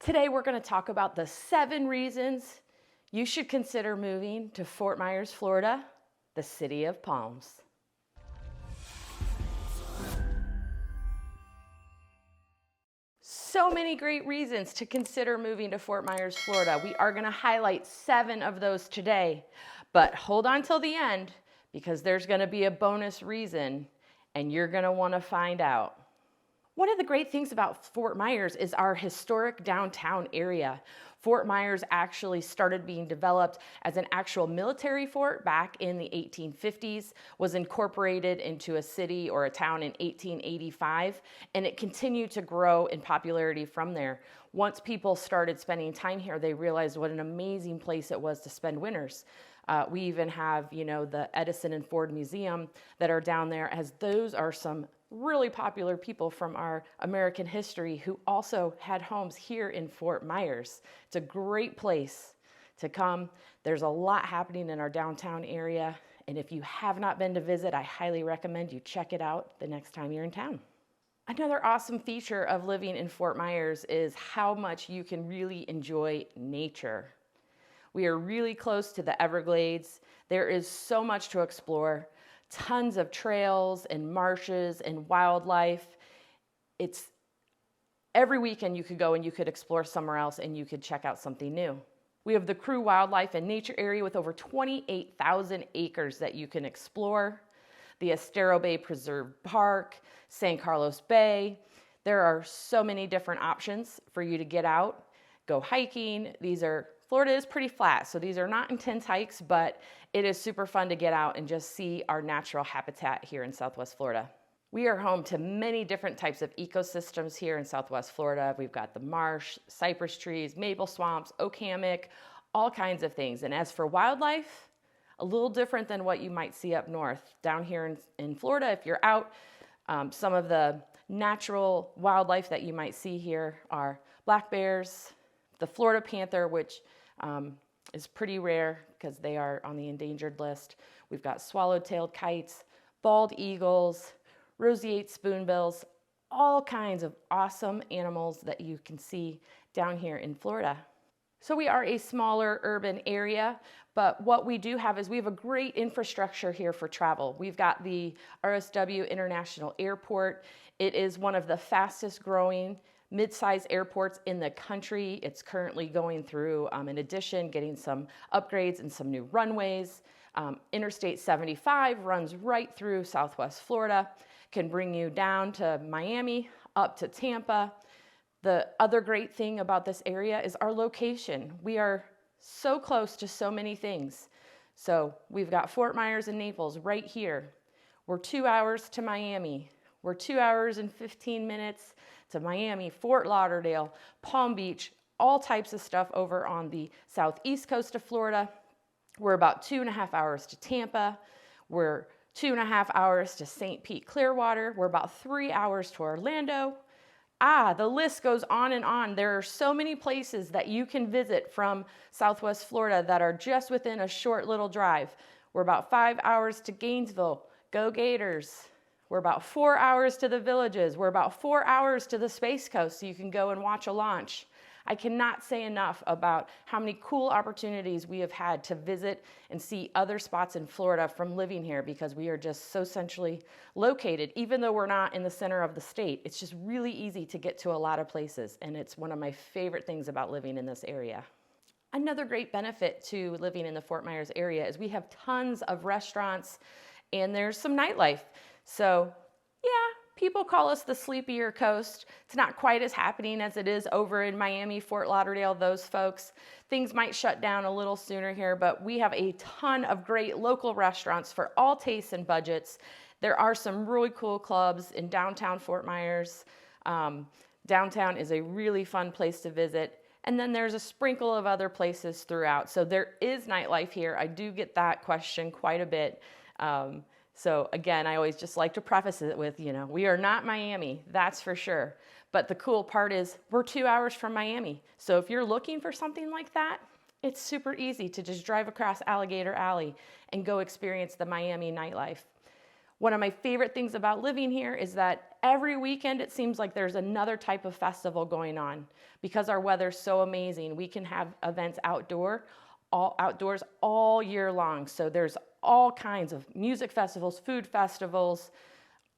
Today we're going to talk about the 7 reasons you should consider moving to Fort Myers, Florida, the city of palms. So many great reasons to consider moving to Fort Myers, Florida. We are going to highlight 7 of those today, but hold on till the end because there's going to be a bonus reason and you're going to want to find out. One of the great things about Fort Myers is our historic downtown area. Fort Myers actually started being developed as an actual military fort back in the 1850s, was incorporated into a city or a town in 1885, and it continued to grow in popularity from there. Once people started spending time here, they realized what an amazing place it was to spend winters. We even have, the Edison and Ford Museum that are down there, as those are some really popular people from our American history who also had homes here in Fort Myers. It's a great place to come. There's a lot happening in our downtown area, and if you have not been to visit, I highly recommend you check it out the next time you're in town. Another awesome feature of living in Fort Myers is how much you can really enjoy nature. We are really close to the Everglades. There is so much to explore. Tons of trails and marshes and wildlife. It's every weekend you could go and you could explore somewhere else and you could check out something new. We have the Crew Wildlife and Nature Area with over 28,000 acres that you can explore. The Estero Bay Preserve Park, San Carlos Bay. There are so many different options for you to get out, go hiking. Florida is pretty flat, so these are not intense hikes, but it is super fun to get out and just see our natural habitat here in Southwest Florida. We are home to many different types of ecosystems here in Southwest Florida. We've got the marsh, cypress trees, maple swamps, oak hammock, all kinds of things. And as for wildlife, a little different than what you might see up north. Down here in Florida, if you're out, some of the natural wildlife that you might see here are black bears, the Florida panther, which is pretty rare because they are on the endangered list. We've got swallow-tailed kites, bald eagles, roseate spoonbills, all kinds of awesome animals that you can see down here in Florida. So we are a smaller urban area, but what we do have is we have a great infrastructure here for travel. We've got the RSW International Airport. It is one of the fastest growing mid-size airports in the country. It's currently going through, in addition, getting some upgrades and some new runways. Interstate 75 runs right through Southwest Florida, can bring you down to Miami, up to Tampa. The other great thing about this area is our location. We are so close to so many things. So we've got Fort Myers and Naples right here. We're 2 hours to Miami. We're 2 hours and 15 minutes to Miami, Fort Lauderdale, Palm Beach, all types of stuff over on the southeast coast of Florida. We're about 2.5 hours to Tampa. We're 2.5 hours to St. Pete, Clearwater. We're about 3 hours to Orlando. The list goes on and on. There are so many places that you can visit from Southwest Florida that are just within a short little drive. We're about 5 hours to Gainesville. Go Gators. We're about 4 hours to the Villages. We're about 4 hours to the Space Coast, so you can go and watch a launch. I cannot say enough about how many cool opportunities we have had to visit and see other spots in Florida from living here, because we are just so centrally located. Even though we're not in the center of the state, it's just really easy to get to a lot of places, and it's one of my favorite things about living in this area. Another great benefit to living in the Fort Myers area is we have tons of restaurants and there's some nightlife. So yeah, people call us the sleepier coast. It's not quite as happening as it is over in Miami, Fort Lauderdale, those folks. Things might shut down a little sooner here, but we have a ton of great local restaurants for all tastes and budgets. There are some really cool clubs in downtown Fort Myers. Downtown is a really fun place to visit. And then there's a sprinkle of other places throughout. So there is nightlife here. I do get that question quite a bit. So again, I always just like to preface it with, we are not Miami, that's for sure. But the cool part is we're 2 hours from Miami. So if you're looking for something like that, it's super easy to just drive across Alligator Alley and go experience the Miami nightlife. One of my favorite things about living here is that every weekend it seems like there's another type of festival going on. Because our weather's so amazing, we can have events outdoors all year long. So there's all kinds of music festivals, food festivals,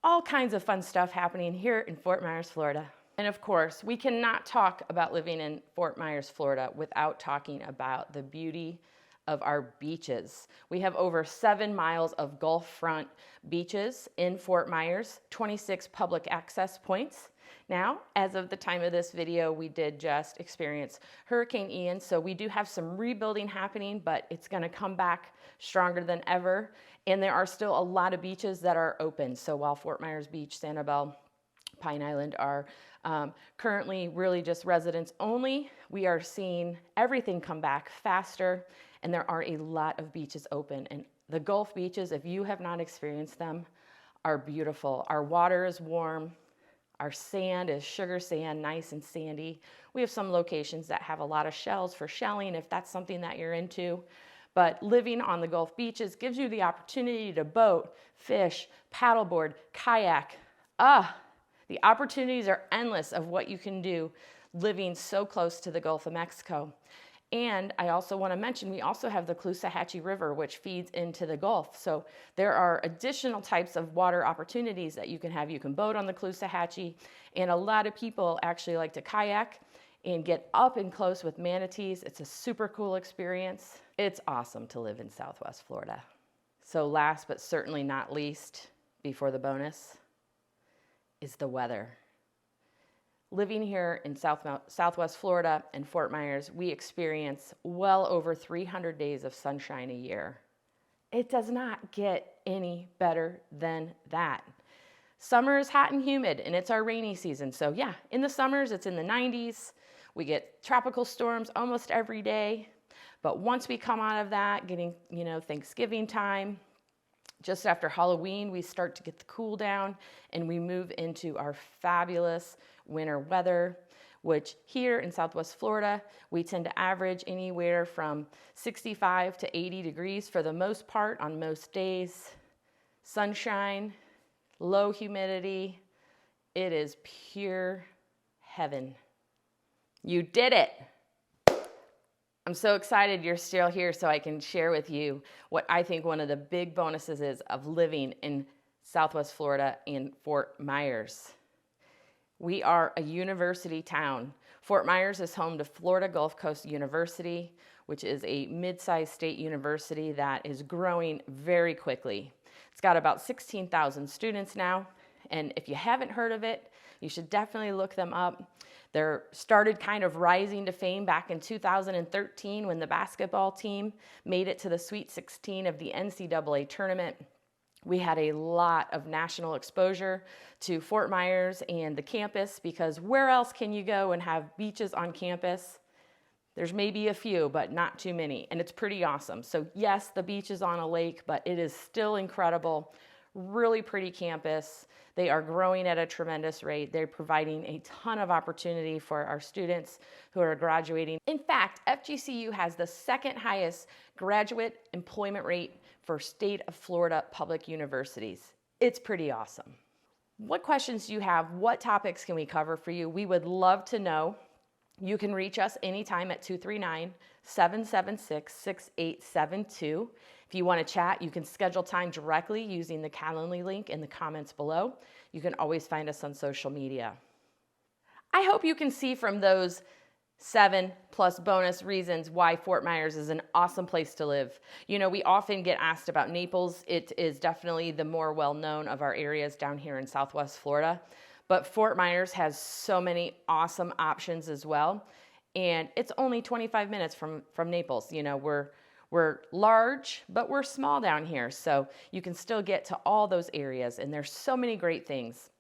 all kinds of fun stuff happening here in Fort Myers, Florida. And of course, we cannot talk about living in Fort Myers, Florida without talking about the beauty of our beaches. We have over 7 miles of Gulf front beaches in Fort Myers, 26 public access points. Now, as of the time of this video, we did just experience Hurricane Ian, so we do have some rebuilding happening, but it's gonna come back stronger than ever. And there are still a lot of beaches that are open. So while Fort Myers Beach, Sanibel, Pine Island are currently really just residents only, we are seeing everything come back faster, and there are a lot of beaches open. And the Gulf beaches, if you have not experienced them, are beautiful. Our water is warm. Our sand is sugar sand, nice and sandy. We have some locations that have a lot of shells for shelling if that's something that you're into. But living on the Gulf beaches gives you the opportunity to boat, fish, paddleboard, kayak. The opportunities are endless of what you can do living so close to the Gulf of Mexico. And I also want to mention, we also have the Caloosahatchee River, which feeds into the Gulf. So there are additional types of water opportunities that you can have. You can boat on the Caloosahatchee, and a lot of people actually like to kayak and get up and close with manatees. It's a super cool experience. It's awesome to live in Southwest Florida. So last but certainly not least, before the bonus, is the weather. Living here in Southwest Florida and Fort Myers, we experience well over 300 days of sunshine a year. It does not get any better than that. Summer is hot and humid, and it's our rainy season. So yeah, in the summers, it's in the 90s. We get tropical storms almost every day. But once we come out of that, getting, Thanksgiving time, just after Halloween, we start to get the cool down and we move into our fabulous winter weather, which here in Southwest Florida, we tend to average anywhere from 65 to 80 degrees for the most part on most days. Sunshine, low humidity. It is pure heaven. You did it. I'm so excited you're still here so I can share with you what I think one of the big bonuses is of living in Southwest Florida in Fort Myers. We are a university town. Fort Myers is home to Florida Gulf Coast University, which is a mid-sized state university that is growing very quickly. It's got about 16,000 students now, and if you haven't heard of it, you should definitely look them up. They started kind of rising to fame back in 2013 when the basketball team made it to the Sweet 16 of the NCAA tournament. We had a lot of national exposure to Fort Myers and the campus, because where else can you go and have beaches on campus? There's maybe a few, but not too many, and it's pretty awesome. So yes, the beach is on a lake, but it is still incredible. Really pretty campus. They are growing at a tremendous rate. They're providing a ton of opportunity for our students who are graduating. In fact, FGCU has the second highest graduate employment rate for state of Florida public universities. It's pretty awesome. What questions do you have? What topics can we cover for you? We would love to know. You can reach us anytime at 239-776-6872. If you want to chat, you can schedule time directly using the Calendly link in the comments below. You can always find us on social media. I hope you can see from those 7+ bonus reasons why Fort Myers is an awesome place to live. We often get asked about Naples. It is definitely the more well-known of our areas down here in Southwest Florida. But Fort Myers has so many awesome options as well. And it's only 25 minutes from Naples. We're large, but we're small down here. So you can still get to all those areas. And there's so many great things.